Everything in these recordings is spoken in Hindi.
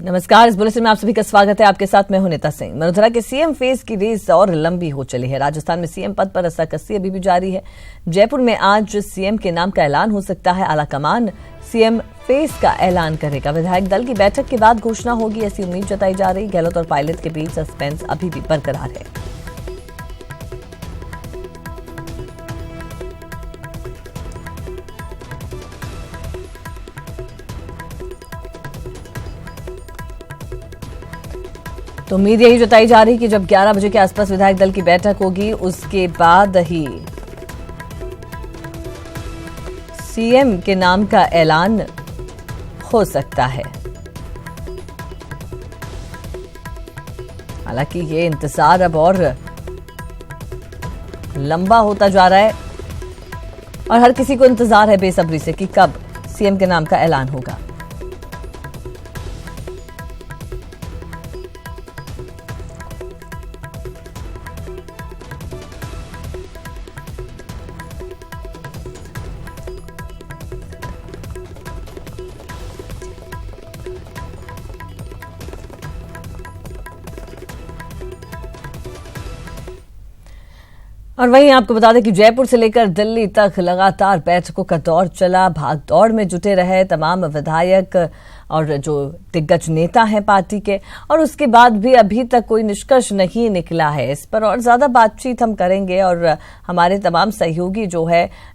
नमस्कार, इस बुलेटिन में आप सभी का स्वागत है। आपके साथ मैं हूं नीता सिंह। वडोदरा के सीएम फेस की रेस और लंबी हो चली है। राजस्थान में सीएम पद पर रस्साकसी अभी भी जारी है। जयपुर में आज सीएम के नाम का ऐलान हो सकता है। आलाकमान सीएम फेस का ऐलान करेगा। विधायक दल की बैठक के बाद घोषणा होगी, ऐसी उम्मीद जताई जा रही। गहलोत और पायलट के बीच सस्पेंस अभी भी बरकरार है। तो उम्मीद यही जताई जा रही कि जब 11 बजे के आसपास विधायक दल की बैठक होगी, उसके बाद ही सीएम के नाम का ऐलान हो सकता है। हालांकि ये इंतजार अब और लंबा होता जा रहा है और हर किसी को इंतजार है बेसब्री से कि कब सीएम के नाम का ऐलान होगा। और वहीं आपको बता दें कि जयपुर से लेकर दिल्ली तक लगातार बैठकों का दौर चला। भागदौड़ में जुटे रहे तमाम विधायक और जो दिग्गज नेता हैं पार्टी के, और उसके बाद भी अभी तक कोई निष्कर्ष नहीं निकला है। इस पर और ज्यादा बातचीत हम करेंगे और हमारे तमाम सहयोगी जो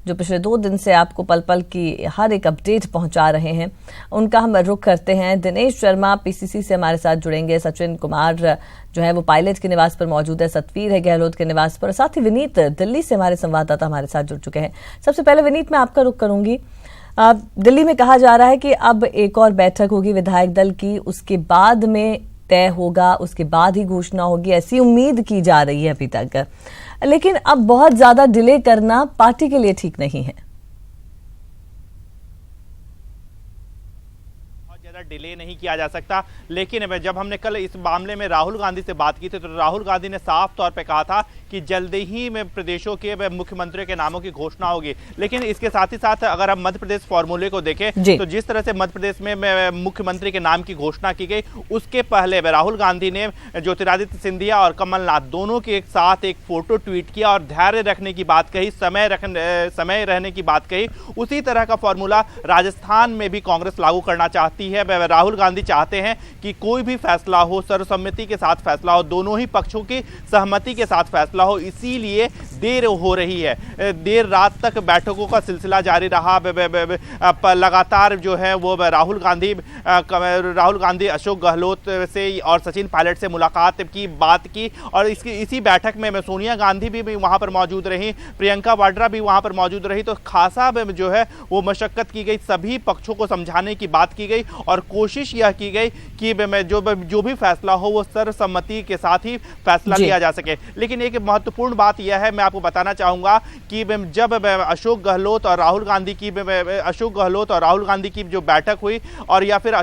पिछले 2 दिन से आपको पल पल की हर एक अपडेट पहुंचा रहे हैं, उनका हम रुख करते हैं। दिनेश शर्मा पीसीसी से हमारे साथ जुड़ेंगे। सचिन कुमार जो है वो पायलट के निवास पर मौजूद है। सतवीर है गहलोत के निवास पर। साथ ही विनीत दिल्ली से हमारे संवाददाता हमारे साथ जुड़ चुके हैं। सबसे पहले विनीत, मैं आपका रुख करूंगी। दिल्ली में कहा जा रहा है कि अब एक और बैठक होगी विधायक दल की, उसके बाद में तय होगा, उसके बाद ही घोषणा होगी, ऐसी उम्मीद की जा रही है अभी तक। लेकिन अब बहुत ज्यादा डिले करना पार्टी के लिए ठीक नहीं है। डिले नहीं किया जा सकता, लेकिन जब हमने कल इस मामले में राहुल गांधी से बात की थी तो राहुल गांधी ने साफ तौर पे कहा था कि जल्दी ही में प्रदेशों के मुख्यमंत्रियों के नामों की घोषणा होगी। लेकिन इसके साथ ही साथ अगर हम मध्य प्रदेश फॉर्मूले को देखें तो जिस तरह से मध्य प्रदेश में मुख्यमंत्री के नाम की घोषणा की गई, उसके पहले राहुल गांधी ने ज्योतिरादित्य सिंधिया और कमलनाथ दोनों के एक साथ एक फोटो ट्वीट किया और धैर्य रखने की बात कही, समय रहने की बात कही। उसी तरह का फॉर्मूला राजस्थान में भी कांग्रेस लागू करना चाहती है। राहुल गांधी चाहते हैं कि कोई भी फैसला हो सर्वसम्मति के साथ फैसला हो, दोनों ही पक्षों की सहमति के साथ फैसला हो। इसीलिए देर हो रही है। देर रात तक बैठकों का सिलसिला जारी रहा। लगातार जो है वो राहुल गांधी अशोक गहलोत से और सचिन पायलट से मुलाकात की, बात की, और इसी बैठक में सोनिया गांधी भी वहां पर मौजूद रही, प्रियंका वाड्रा भी वहां पर मौजूद रही। तो खासा जो है वो मशक्कत की गई, सभी पक्षों को समझाने की बात की गई और कोशिश यह की गई कि जो भी फैसला हो वो सर्वसम्मति के साथ ही फैसला लिया जा सके। लेकिन एक महत्वपूर्ण बात यह है, मैं आपको बताना चाहूंगा कि जब अशोक गहलोत और राहुल गांधी की जो बैठक हुई, और या फिर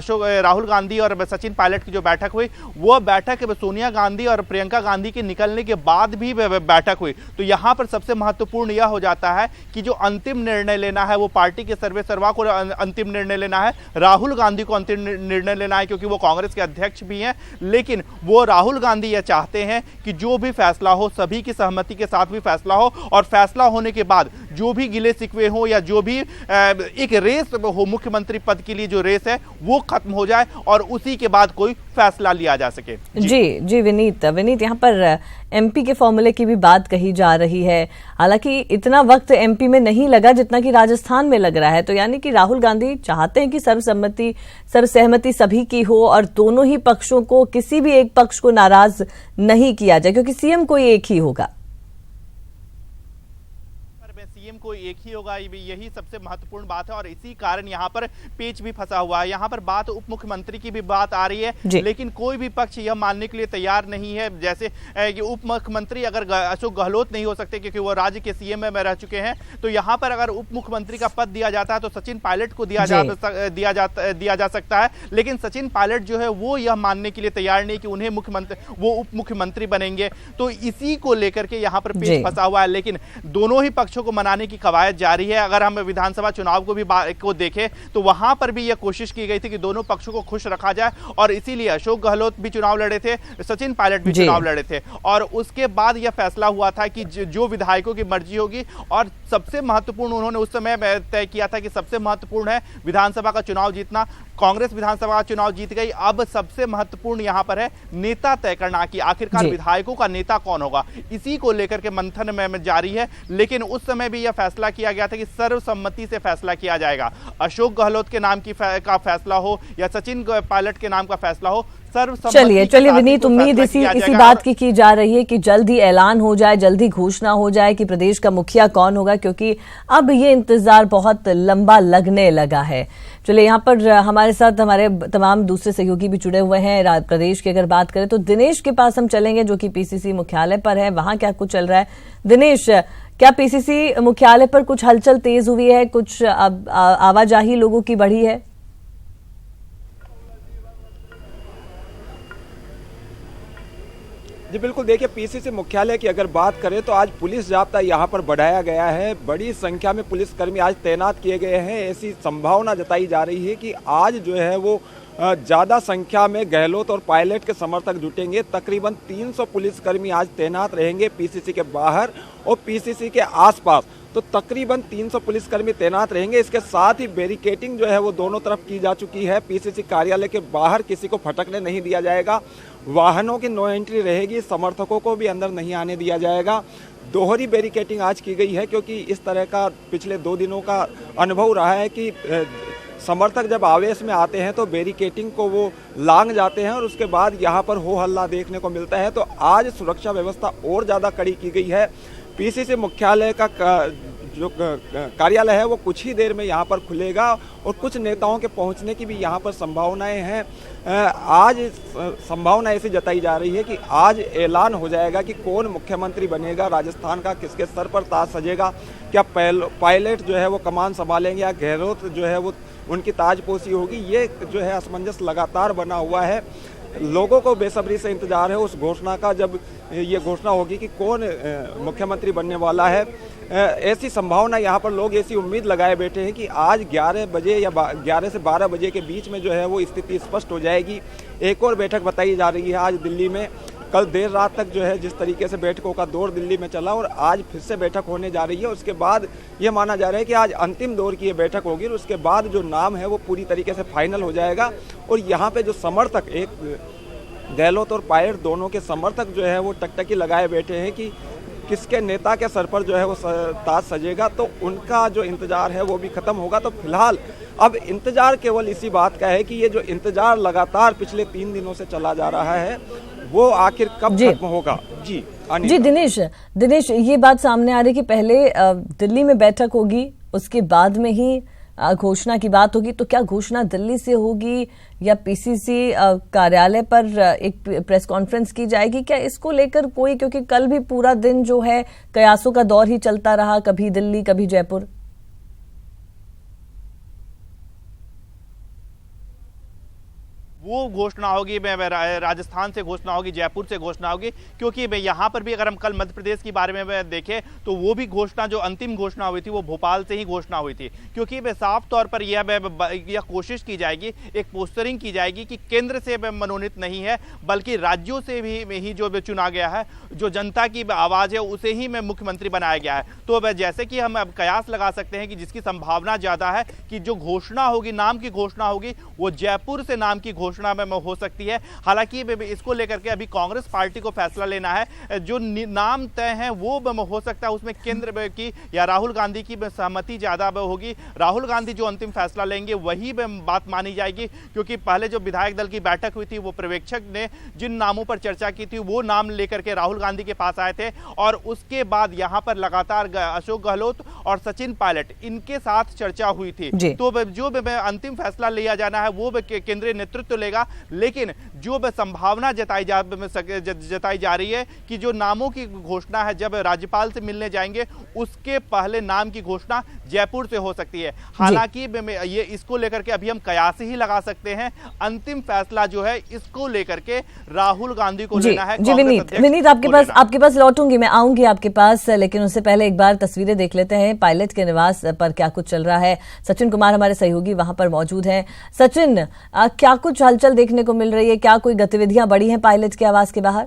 राहुल गांधी और सचिन पायलट की जो बैठक हुई, वो बैठक सोनिया गांधी और प्रियंका गांधी के निकलने के बाद भी बैठक हुई। तो यहां पर सबसे महत्वपूर्ण यह हो जाता है कि जो अंतिम निर्णय लेना है वो पार्टी के सर्वे सर्वा को अंतिम निर्णय लेना है, राहुल गांधी को अंतिम निर्णय लेना है, क्योंकि वो कांग्रेस के अध्यक्ष भी हैं। लेकिन वो राहुल गांधी यह चाहते हैं कि जो भी फैसला हो सभी की सहमति के साथ भी फैसला हो, और फैसला होने के बाद जो भी गिले शिकवे हो या जो भी एक रेस हो, मुख्यमंत्री पद के लिए जो रेस है वो खत्म हो जाए और उसी के बाद कोई फैसला लिया जा सके। जी विनीत, यहाँ पर एमपी के फॉर्मूले की भी बात कही जा रही है। हालांकि इतना वक्त एमपी में नहीं लगा जितना कि राजस्थान में लग रहा है। तो यानी कि राहुल गांधी चाहते हैं कि सर्वसहमति सभी की हो और दोनों ही पक्षों को, किसी भी एक पक्ष को नाराज नहीं किया जाए, क्योंकि सीएम कोई एक ही होगा। सीएम को एक ही होगा, यही सबसे महत्वपूर्ण बात है। और इसी कारण यहाँ पर पेच भी फंसा हुआ है। यहाँ पर बात उप मुख्यमंत्री की भी बात आ रही है, लेकिन कोई भी पक्ष यह मानने के लिए तैयार नहीं है। जैसे कि उप मुख्यमंत्री अगर अशोक गहलोत नहीं हो सकते क्योंकि वो राज्य के सीएम में रह चुके हैं, तो यहाँ पर अगर उप मुख्यमंत्री का पद दिया जाता है तो सचिन पायलट को दिया जा सकता है। लेकिन सचिन पायलट जो है वो यह मानने के लिए तैयार नहीं कि उन्हें वो उप मुख्यमंत्री बनेंगे। तो इसी को लेकर के यहाँ पर पेच फंसा हुआ है। लेकिन दोनों ही पक्षों को मनाने की कवायद जारी है। अगर हम विधानसभा चुनाव को भी को देखें तो वहां पर भी यह कोशिश की गई थी कि दोनों पक्षों को खुश रखा जाए, और इसीलिए अशोक गहलोत भी चुनाव लड़े थे, सचिन पायलट भी चुनाव लड़े थे, और उसके बाद यह फैसला हुआ था कि जो विधायकों की मर्जी होगी, और सबसे महत्वपूर्ण उन्होंने उस समय तय किया था कि सबसे महत्वपूर्ण है विधानसभा का चुनाव जीतना। कांग्रेस विधानसभा का चुनाव जीत गई, अब सबसे महत्वपूर्ण यहां पर है नेता तय करना कि आखिरकार विधायकों का नेता कौन होगा। इसी को लेकर के मंथन में जारी है, लेकिन उस समय भी यह फैसला किया गया था कि सर्वसम्मति से फैसला किया जाएगा। अशोक गहलोत के नाम का फैसला हो या सचिन पायलट के नाम का फैसला हो, चलिए विनीत, उम्मीद इसी बात की जा रही है कि जल्द ही ऐलान हो जाए, जल्द ही घोषणा हो जाए कि प्रदेश का मुखिया कौन होगा, क्योंकि अब ये इंतजार बहुत लंबा लगने लगा है। चलिए, यहाँ पर हमारे साथ हमारे तमाम दूसरे सहयोगी भी जुड़े हुए हैं। प्रदेश की अगर बात करें तो दिनेश के पास हम चलेंगे, जो कि पीसीसी मुख्यालय पर है। वहां क्या कुछ चल रहा है? दिनेश, क्या पीसीसी मुख्यालय पर कुछ हलचल तेज हुई है, कुछ आवाजाही लोगों की बढ़ी है? जी बिल्कुल, देखिए पीसीसी मुख्यालय की अगर बात करें तो आज पुलिस जाब्ता यहाँ पर बढ़ाया गया है। बड़ी संख्या में पुलिसकर्मी आज तैनात किए गए हैं। ऐसी संभावना जताई जा रही है कि आज जो है वो ज़्यादा संख्या में गहलोत और पायलट के समर्थक जुटेंगे। तकरीबन 300 पुलिसकर्मी आज तैनात रहेंगे पीसीसी के बाहर और पीसीसी के आसपास। तो तकरीबन 300 पुलिसकर्मी तैनात रहेंगे। इसके साथ ही बैरिकेटिंग जो है वो दोनों तरफ की जा चुकी है। पीसीसी कार्यालय के बाहर किसी को फटकने नहीं दिया जाएगा। वाहनों की नो एंट्री रहेगी, समर्थकों को भी अंदर नहीं आने दिया जाएगा। दोहरी बैरिकेटिंग आज की गई है, क्योंकि इस तरह का पिछले 2 दिनों का अनुभव रहा है कि समर्थक जब आवेश में आते हैं तो बैरिकेटिंग को वो लांग जाते हैं और उसके बाद यहाँ पर हो हल्ला देखने को मिलता है। तो आज सुरक्षा व्यवस्था और ज़्यादा कड़ी की गई है। पीसीसी मुख्यालय का जो कार्यालय है वो कुछ ही देर में यहाँ पर खुलेगा और कुछ नेताओं के पहुँचने की भी यहाँ पर संभावनाएं हैं। आज संभावना ऐसी जताई जा रही है कि आज ऐलान हो जाएगा कि कौन मुख्यमंत्री बनेगा राजस्थान का, किसके सर पर ताज सजेगा। क्या पायलट जो है वो कमान संभालेंगे या गहलोत जो है वो उनकी ताजपोशी होगी। ये जो है असमंजस लगातार बना हुआ है। लोगों को बेसब्री से इंतजार है उस घोषणा का, जब ये घोषणा होगी कि कौन मुख्यमंत्री बनने वाला है। ऐसी संभावना यहाँ पर लोग ऐसी उम्मीद लगाए बैठे हैं कि आज 11 बजे या 11 से 12 बजे के बीच में जो है वो स्थिति स्पष्ट हो जाएगी। एक और बैठक बताई जा रही है आज दिल्ली में। कल देर रात तक जो है जिस तरीके से बैठकों का दौर दिल्ली में चला और आज फिर से बैठक होने जा रही है। उसके बाद ये माना जा रहा है कि आज अंतिम दौर की ये बैठक होगी और उसके बाद जो नाम है वो पूरी तरीके से फाइनल हो जाएगा। और यहाँ पे जो समर्थक, एक गहलोत और पायलट दोनों के समर्थक जो है वो टकटकी लगाए बैठे हैं कि किसके नेता के सर पर जो है वो ताज सजेगा। तो उनका जो इंतजार है वो भी खत्म होगा। तो फिलहाल अब इंतजार केवल इसी बात का है कि ये जो इंतजार लगातार पिछले 3 दिनों से चला जा रहा है वो आखिर कब खत्म होगा। जी दिनेश, ये बात सामने आ रही है कि पहले दिल्ली में बैठक होगी, उसके बाद में ही घोषणा की बात होगी। तो क्या घोषणा दिल्ली से होगी या पीसीसी कार्यालय पर एक प्रेस कॉन्फ्रेंस की जाएगी? क्या इसको लेकर कोई, क्योंकि कल भी पूरा दिन जो है कयासों का दौर ही चलता रहा, कभी दिल्ली कभी जयपुर। वो घोषणा होगी, राजस्थान से घोषणा होगी, जयपुर से घोषणा होगी, क्योंकि यहाँ पर भी अगर हम कल मध्य प्रदेश की बारे में देखें तो वो भी घोषणा, जो अंतिम घोषणा हुई थी वो भोपाल से ही घोषणा हुई थी। क्योंकि साफ तौर पर यह कोशिश की जाएगी, एक पोस्टरिंग की जाएगी कि केंद्र से मनोनीत नहीं है बल्कि राज्यों से भी ही जो चुना गया है, जो जनता की आवाज़ है उसे ही मुख्यमंत्री बनाया गया है। तो जैसे कि हम अब कयास लगा सकते हैं कि जिसकी संभावना ज़्यादा है कि जो घोषणा होगी, नाम की घोषणा होगी, वो जयपुर से नाम की घोषणा में हो सकती है। हालांकि इसको लेकर के अभी कांग्रेस पार्टी को फैसला लेना है। जो नाम तय है वो हो सकता है उसमें केंद्र की या राहुल गांधी की सहमति ज्यादा होगी। राहुल गांधी जो अंतिम फैसला लेंगे वही बात मानी जाएगी, क्योंकि पहले जो विधायक दल की बैठक हुई थी वो पर्यवेक्षक ने जिन नामों पर चर्चा की थी वो नाम लेकर के राहुल गांधी के पास आए थे, और उसके बाद यहां पर लगातार अशोक गहलोत और सचिन पायलट इनके साथ चर्चा हुई थी। तो जो अंतिम फैसला लिया जाना है वो केंद्रीय नेतृत्व चलेगा, लेकिन जो संभावना जताई जा रही है कि जो नामों की घोषणा है जब राज्यपाल से मिलने जाएंगे उसके पहले नाम की घोषणा जयपुर से हो सकती है। हालांकि ये इसको लेकर के अभी हम कयास ही लगा सकते हैं, अंतिम फैसला जो है इसको लेकर के राहुल गांधी को लेना है। जी विनीत आपके पास लौटूंगी, मैं आऊंगी आपके पास, लेकिन उससे पहले एक बार तस्वीरें देख लेते हैं पायलट के निवास पर क्या कुछ चल रहा है। सचिन कुमार हमारे सहयोगी वहां पर मौजूद हैं। सचिन, क्या कुछ हलचल देखने को मिल रही है, क्या कोई गतिविधियां बढ़ी हैं पायलट के आवास के बाहर?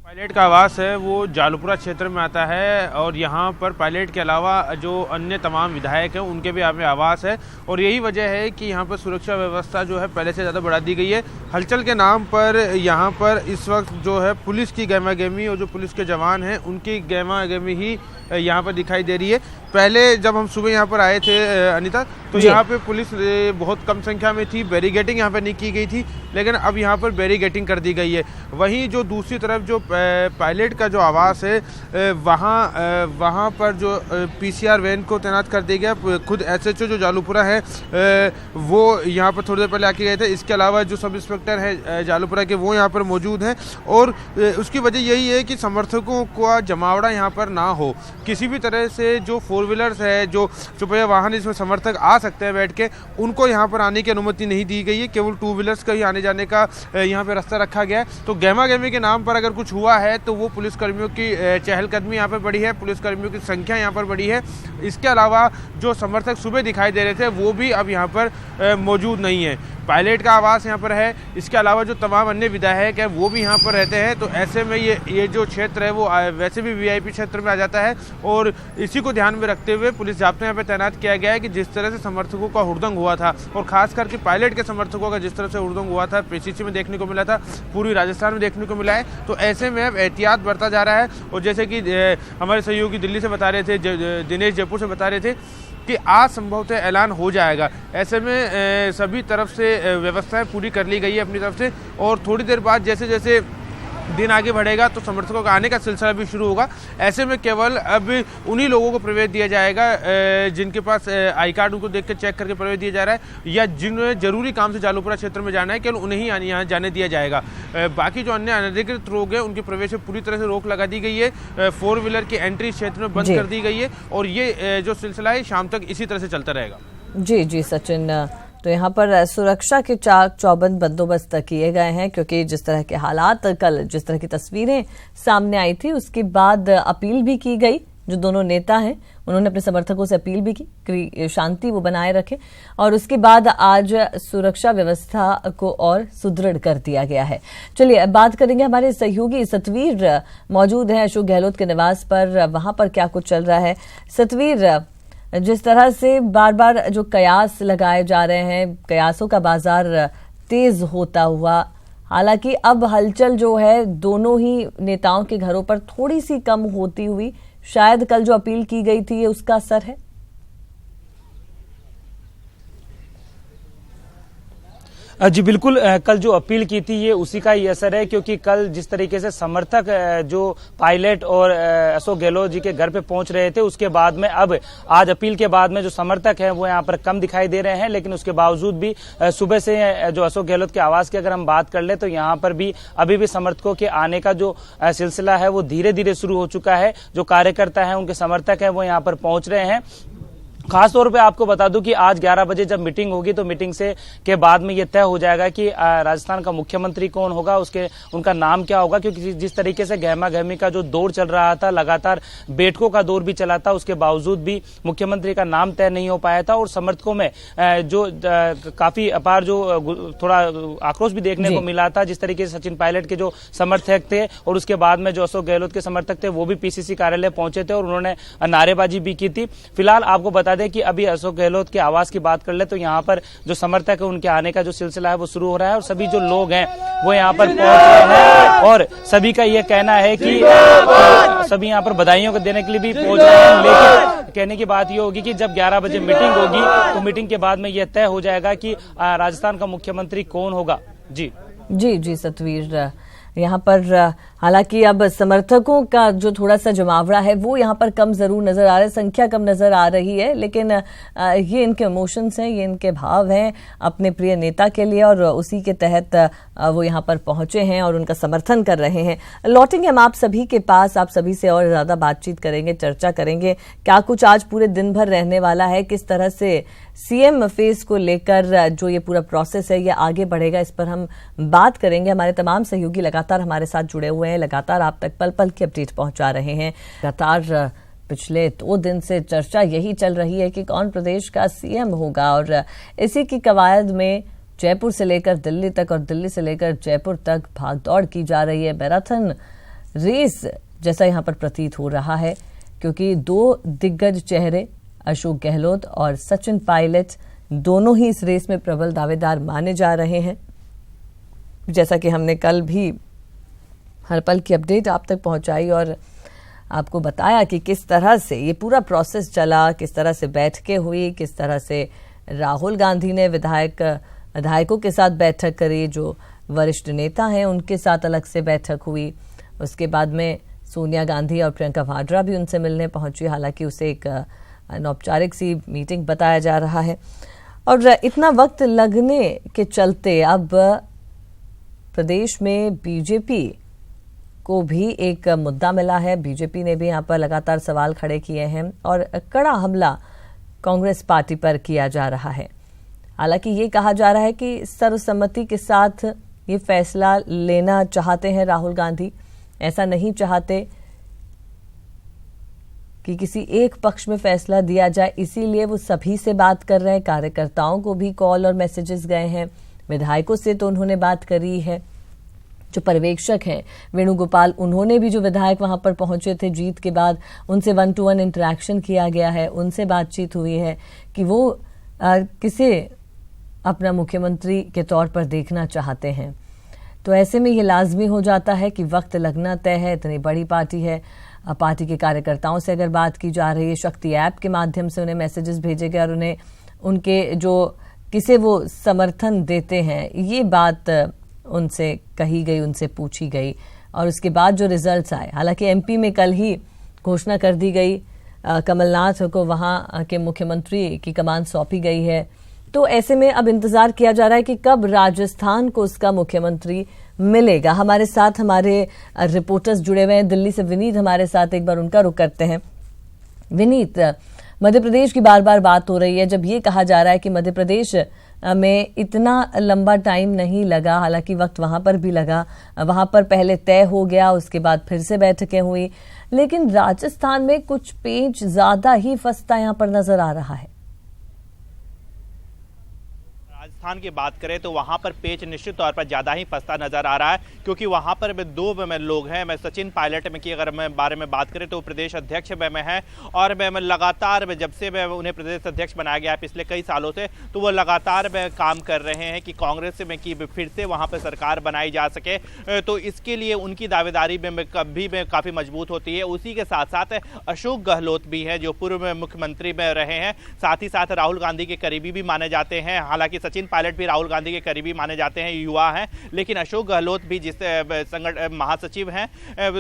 पायलट का आवास है वो जालूपुरा क्षेत्र में आता है और यहाँ पर पायलट के अलावा जो अन्य तमाम विधायक हैं उनके भी यहाँ पे आवास है और यही वजह है कि यहाँ पर सुरक्षा व्यवस्था जो है पहले से ज़्यादा बढ़ा दी गई है। हलचल के नाम पर यहाँ पर इस वक्त जो है पुलिस की गहमागहमी और जो पुलिस के जवान हैं उनकी गहमागहमी ही यहाँ पर दिखाई दे रही है। पहले जब हम सुबह यहाँ पर आए थे अनीता, तो यहाँ पे पुलिस बहुत कम संख्या में थी, बैरिगेटिंग यहाँ पर नहीं की गई थी, लेकिन अब यहाँ पर बैरिगेटिंग कर दी गई है। वहीं जो दूसरी तरफ जो पायलट का जो आवास है वहाँ पर जो पीसीआर वैन को तैनात कर दिया गया। खुद एसएचओ जो जालूपुरा है वो यहाँ पर थोड़ी देर पहले आके गए थे। इसके अलावा जो सब इंस्पेक्टर है जालूपुरा के वो यहाँ पर मौजूद हैं और उसकी वजह यही है कि समर्थकों का जमावड़ा यहाँ पर ना हो। किसी भी तरह से जो फोर व्हीलर्स है, जो चौपहिया वाहन इसमें समर्थक आ सकते हैं बैठ के, उनको यहाँ पर आने की अनुमति नहीं दी गई है। केवल टू व्हीलर्स का ही आने जाने का यहाँ पे रास्ता रखा गया है। तो गहमागहमी के नाम पर अगर कुछ हुआ है तो वो पुलिसकर्मियों की चहलकदमी यहाँ पर बढ़ी है, पुलिसकर्मियों की संख्या यहाँ पर बढ़ी है। इसके अलावा जो समर्थक सुबह दिखाई दे रहे थे वो भी अब यहाँ पर मौजूद नहीं है। पायलट का आवास यहाँ पर है, इसके अलावा जो तमाम अन्य विधायक हैं वो भी यहाँ पर रहते हैं। तो ऐसे में ये जो क्षेत्र है वो वैसे भी वीआईपी क्षेत्र में आ जाता है और इसी को ध्यान में रखते हुए पुलिस जाब्ता यहाँ पर तैनात किया गया है कि जिस तरह से समर्थकों का हुड़दंग हुआ था और खास करके पायलट के समर्थकों का जिस तरह से हुड़दंग हुआ था पीसीसी में देखने को मिला था, पूर्वी राजस्थान में देखने को मिला है। तो ऐसे में अब एहतियात बरता जा रहा है और जैसे कि हमारे सहयोगी दिल्ली से बता रहे थे, दिनेश जयपुर से बता रहे थे कि आज संभवतः ऐलान हो जाएगा। ऐसे में सभी तरफ से व्यवस्थाएं पूरी कर ली गई है अपनी तरफ से और थोड़ी देर बाद जैसे जैसे दिन आगे बढ़ेगा तो समर्थकों का आने का सिलसिला भी शुरू होगा। ऐसे में केवल अब उन्हीं लोगों को प्रवेश दिया जाएगा जिनके पास आई कार्ड, उनको देख कर चेक करके प्रवेश दिया जा रहा है या जिन्हें जरूरी काम से जालूपुरा क्षेत्र में जाना है केवल उन्हें ही यहाँ जाने दिया जाएगा। बाकी जो अन्य अनधिकृत लोग हैं उनके प्रवेश में पूरी तरह से रोक लगा दी गई है। फोर व्हीलर की एंट्री क्षेत्र में बंद कर दी गई है और ये जो सिलसिला है शाम तक इसी तरह से चलता रहेगा। जी सचिन, तो यहाँ पर सुरक्षा के चाक चौबंद बंदोबस्त किए गए हैं क्योंकि जिस तरह के हालात, कल जिस तरह की तस्वीरें सामने आई थी उसके बाद अपील भी की गई। जो दोनों नेता हैं उन्होंने अपने समर्थकों से अपील भी की कि शांति वो बनाए रखें और उसके बाद आज सुरक्षा व्यवस्था को और सुदृढ़ कर दिया गया है। चलिए अब बात करेंगे, हमारे सहयोगी सतवीर मौजूद हैं अशोक गहलोत के निवास पर, वहां पर क्या कुछ चल रहा है। सतवीर, जिस तरह से बार बार जो कयास लगाए जा रहे हैं, कयासों का बाजार तेज होता हुआ, हालांकि अब हलचल जो है दोनों ही नेताओं के घरों पर थोड़ी सी कम होती हुई, शायद कल जो अपील की गई थी ये उसका असर है। जी बिल्कुल, कल जो अपील की थी ये उसी का ही असर है क्योंकि कल जिस तरीके से समर्थक जो पायलट और अशोक गहलोत जी के घर पे पहुंच रहे थे उसके बाद में अब आज अपील के बाद में जो समर्थक हैं वो यहाँ पर कम दिखाई दे रहे हैं। लेकिन उसके बावजूद भी सुबह से जो अशोक गहलोत के आवास की अगर हम बात कर ले तो यहाँ पर भी अभी भी समर्थकों के आने का जो सिलसिला है वो धीरे धीरे शुरू हो चुका है। जो कार्यकर्ता है, उनके समर्थक है वो यहाँ पर पहुंच रहे हैं। खास तौर पे आपको बता दूं कि आज 11 बजे जब मीटिंग होगी तो मीटिंग से के बाद में ये तय हो जाएगा कि राजस्थान का मुख्यमंत्री कौन होगा, उनका नाम क्या होगा। क्योंकि जिस तरीके से गहमा गहमी का जो दौर चल रहा था, लगातार बैठकों का दौर भी चला था, उसके बावजूद भी मुख्यमंत्री का नाम तय नहीं हो पाया था और समर्थकों में जो काफी अपार जो थोड़ा आक्रोश भी देखने को मिला था। जिस तरीके से सचिन पायलट के जो समर्थक थे और उसके बाद में जो अशोक गहलोत के समर्थक थे वो भी पीसीसी कार्यालय पहुंचे थे और उन्होंने नारेबाजी भी की थी। फिलहाल आपको बता दें कि अभी अशोक गहलोत के आवास की बात कर ले तो यहाँ पर जो समर्थक है उनके आने का जो सिलसिला है वो शुरू हो रहा है और सभी जो लोग हैं वो यहाँ पर पहुंच रहे हैं और सभी का ये कहना है कि सभी यहाँ पर बधाइयों को देने के लिए भी पहुंच रहे हैं। लेकिन कहने की बात ये होगी कि जब 11 बजे मीटिंग होगी तो मीटिंग के बाद में यह तय हो जाएगा कि राजस्थान का मुख्यमंत्री कौन होगा। जी सतवीर, यहाँ पर हालांकि अब समर्थकों का जो थोड़ा सा जमावड़ा है वो यहाँ पर कम जरूर नजर आ रहा है, संख्या कम नजर आ रही है, लेकिन ये इनके इमोशंस हैं, ये इनके भाव हैं अपने प्रिय नेता के लिए, और उसी के तहत वो यहाँ पर पहुंचे हैं और उनका समर्थन कर रहे हैं। लौटेंगे हम आप सभी के पास, आप सभी से और ज्यादा बातचीत करेंगे, चर्चा करेंगे क्या कुछ आज पूरे दिन भर रहने वाला है, किस तरह से सीएम फेज को लेकर जो ये पूरा प्रोसेस है ये आगे बढ़ेगा, इस पर हम बात करेंगे। हमारे तमाम सहयोगी लगातार हमारे साथ जुड़े हुए हैं, लगातार आप तक पल पल की अपडेट पहुंचा रहे हैं। लगातार पिछले 2 दिन से चर्चा यही चल रही है कि कौन प्रदेश का सीएम होगा, और इसी की कवायद में जयपुर से लेकर दिल्ली तक और दिल्ली से लेकर जयपुर तक भागदौड़ की जा रही है। मैराथन रेस जैसा यहाँ पर प्रतीत हो रहा है, क्योंकि 2 दिग्गज चेहरे अशोक गहलोत और सचिन पायलट दोनों ही इस रेस में प्रबल दावेदार माने जा रहे हैं। जैसा कि हमने कल भी हर पल की अपडेट आप तक पहुंचाई और आपको बताया कि किस तरह से ये पूरा प्रोसेस चला, किस तरह से बैठकें हुई, किस तरह से राहुल गांधी ने विधायकों के साथ बैठक करी, जो वरिष्ठ नेता हैं उनके साथ अलग से बैठक हुई। उसके बाद में सोनिया गांधी और प्रियंका वाड्रा भी उनसे मिलने पहुंची, हालांकि उसे एक अनौपचारिक सी मीटिंग बताया जा रहा है। और इतना वक्त लगने के चलते अब प्रदेश में बीजेपी को भी एक मुद्दा मिला है। बीजेपी ने भी यहाँ पर लगातार सवाल खड़े किए हैं और कड़ा हमला कांग्रेस पार्टी पर किया जा रहा है। हालांकि ये कहा जा रहा है कि सर्वसम्मति के साथ ये फैसला लेना चाहते हैं राहुल गांधी, ऐसा नहीं चाहते कि किसी एक पक्ष में फैसला दिया जाए, इसीलिए वो सभी से बात कर रहे हैं। कार्यकर्ताओं को भी कॉल और मैसेजेस गए हैं, विधायकों से तो उन्होंने बात करी है। जो पर्यवेक्षक हैं वेणुगोपाल, उन्होंने भी जो विधायक वहां पर पहुंचे थे जीत के बाद, उनसे 1-to-1 इंटरेक्शन किया गया है, उनसे बातचीत हुई है कि वो किसे अपना मुख्यमंत्री के तौर पर देखना चाहते हैं। तो ऐसे में ये लाजमी हो जाता है कि वक्त लगना तय है, इतनी बड़ी पार्टी है। पार्टी के कार्यकर्ताओं से अगर बात की जा रही है, शक्ति ऐप के माध्यम से उन्हें मैसेजेस भेजे गए और उन्हें उनके जो किसे वो समर्थन देते हैं ये बात उनसे कही गई, उनसे पूछी गई, और उसके बाद जो रिजल्ट्स आए। हालांकि एमपी में कल ही घोषणा कर दी गई, कमलनाथ को वहां के मुख्यमंत्री की कमान सौंपी गई है। तो ऐसे में अब इंतजार किया जा रहा है कि कब राजस्थान को उसका मुख्यमंत्री मिलेगा। हमारे साथ हमारे रिपोर्टर्स जुड़े हुए हैं दिल्ली से। विनीत हमारे साथ, एक बार उनका रुख करते हैं। विनीत, मध्य प्रदेश की बार बार बात हो रही है, जब ये कहा जा रहा है कि मध्य प्रदेश में इतना लंबा टाइम नहीं लगा, हालांकि वक्त वहां पर भी लगा, वहां पर पहले तय हो गया, उसके बाद फिर से बैठकें हुई, लेकिन राजस्थान में कुछ पेंच ज्यादा ही फंसता यहां पर नजर आ रहा है। राजस्थान की बात करें तो वहां पर पेच निश्चित तौर पर ज्यादा ही फंसता नजर आ रहा है, क्योंकि वहां पर 2 लोग हैं। मैं सचिन पायलट में की अगर मैं बारे में बात करें तो प्रदेश अध्यक्ष में है, और मैं लगातार जब से उन्हें प्रदेश अध्यक्ष बनाया गया पिछले कई सालों से, तो वो लगातार काम कर रहे हैं कि कांग्रेस में की फिर से वहां पर सरकार बनाई जा सके। तो इसके लिए उनकी दावेदारी में कभी में काफी मजबूत होती है। उसी के साथ साथ अशोक गहलोत भी है जो पूर्व मुख्यमंत्री में रहे हैं, साथ ही साथ राहुल गांधी के करीबी भी माने जाते हैं। हालांकि सचिन पायलट भी राहुल गांधी के करीबी माने जाते हैं, युवा हैं, लेकिन अशोक गहलोत भी जिस संगठन महासचिव हैं,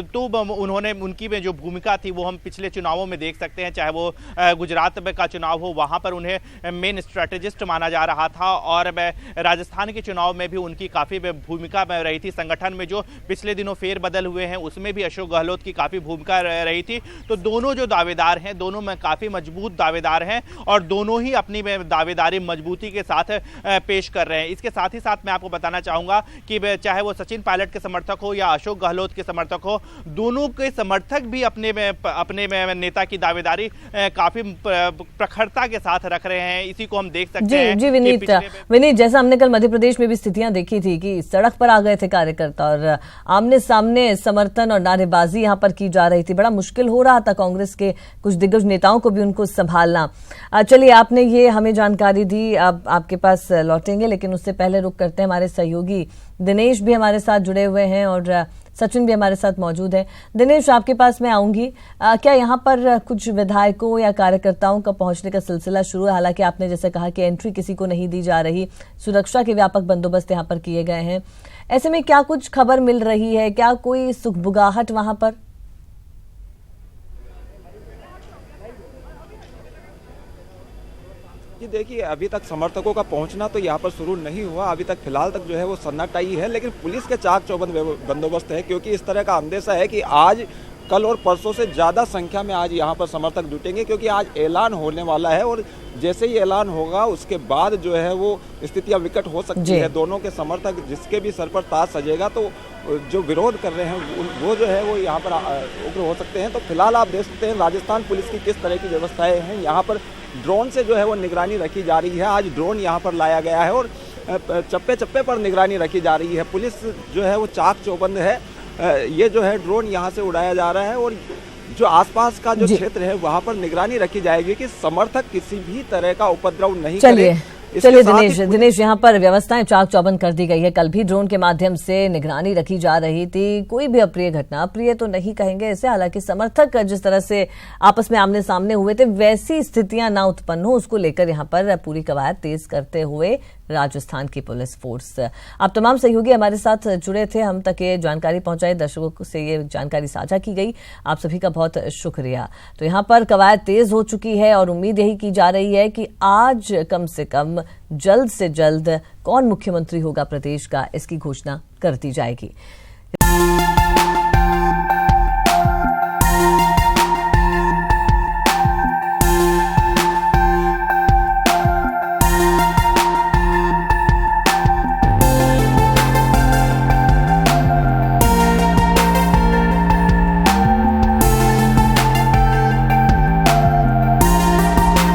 तो उन्होंने उनकी में जो भूमिका थी वो हम पिछले चुनावों में देख सकते हैं। चाहे वो गुजरात का चुनाव हो, वहां पर उन्हें मेन स्ट्रेटेजिस्ट माना जा रहा था, और राजस्थान के चुनाव में भी उनकी काफी भूमिका रही थी। संगठन में जो पिछले दिनों फेरबदल हुए हैं उसमें भी अशोक गहलोत की काफी भूमिका रही थी। तो दोनों जो दावेदार हैं, दोनों में काफी मजबूत दावेदार हैं, और दोनों ही अपनी दावेदारी मजबूती के साथ पेश कर रहे हैं। इसके साथ ही साथ मैं आपको बताना चाहूंगा कि चाहे वो सचिन पायलट के समर्थक हो या अशोक गहलोत के समर्थक हो, दोनों के समर्थक भी अपने नेता की दावेदारी काफी प्रखरता के साथ रख रहे हैं। इसी को हम देख सकते हैं। जी विनीत, जैसा हमने कल मध्य प्रदेश में भी स्थितियां देखी थी कि सड़क पर आ गए थे कार्यकर्ता और आमने सामने समर्थन और नारेबाजी यहां पर की जा रही थी। बड़ा मुश्किल हो रहा था कांग्रेस के कुछ दिग्गज नेताओं को भी उनको संभालना। चलिए, आपने ये हमें जानकारी दी, अब आपके पास लौटेंगे, लेकिन उससे पहले रुक करते हैं हमारे सहयोगी दिनेश भी हमारे साथ जुड़े हुए हैं और सचिन भी हमारे साथ मौजूद है। दिनेश, आपके पास मैं आऊंगी। क्या यहाँ पर कुछ विधायकों या कार्यकर्ताओं का पहुंचने का सिलसिला शुरू है? हालांकि आपने जैसे कहा कि एंट्री किसी को नहीं दी जा रही, सुरक्षा के व्यापक बंदोबस्त यहाँ पर किए गए हैं। ऐसे में क्या कुछ खबर मिल रही है? क्या कोई सुखबुगाहट वहां पर? जी देखिए, अभी तक समर्थकों का पहुंचना तो यहाँ पर शुरू नहीं हुआ। अभी तक फिलहाल तक जो है वो सन्नाटा ही है, लेकिन पुलिस के चाक चौबंद बंदोबस्त है, क्योंकि इस तरह का अंदेशा है कि आज, कल और परसों से ज़्यादा संख्या में आज यहाँ पर समर्थक जुटेंगे, क्योंकि आज ऐलान होने वाला है और जैसे ही ऐलान होगा उसके बाद जो है वो स्थितियाँ विकट हो सकती है। दोनों के समर्थक जिसके भी सर पर ताज सजेगा तो जो विरोध कर रहे हैं वो जो है वो यहाँ पर उग्र हो सकते हैं। तो फिलहाल आप देख सकते हैं राजस्थान पुलिस की किस तरह की व्यवस्थाएं हैं। यहाँ पर ड्रोन से जो है वो निगरानी रखी जा रही है। आज ड्रोन यहाँ पर लाया गया है और चप्पे चप्पे पर निगरानी रखी जा रही है। पुलिस जो है वो चाक चौबंद है। ये जो है ड्रोन यहाँ से उड़ाया जा रहा है और जो आसपास का जो क्षेत्र है वहाँ पर निगरानी रखी जाएगी कि समर्थक किसी भी तरह का उपद्रव नहीं करें। चलिए दिनेश, यहाँ पर व्यवस्थाएं चाक चौबंद कर दी गई है। कल भी ड्रोन के माध्यम से निगरानी रखी जा रही थी। कोई भी अप्रिय घटना, अप्रिय तो नहीं कहेंगे इसे, हालांकि समर्थक जिस तरह से आपस में आमने सामने हुए थे वैसी स्थितियां ना उत्पन्न हो, उसको लेकर यहाँ पर पूरी कवायद तेज करते हुए राजस्थान की पुलिस फोर्स। आप तमाम सहयोगी हमारे साथ जुड़े थे, हम तक ये जानकारी पहुंचाई, दर्शकों से ये जानकारी साझा की गई, आप सभी का बहुत शुक्रिया। तो यहाँ पर कवायद तेज हो चुकी है और उम्मीद यही की जा रही है कि आज कम से कम जल्द से जल्द कौन मुख्यमंत्री होगा प्रदेश का, इसकी घोषणा कर दी जाएगी।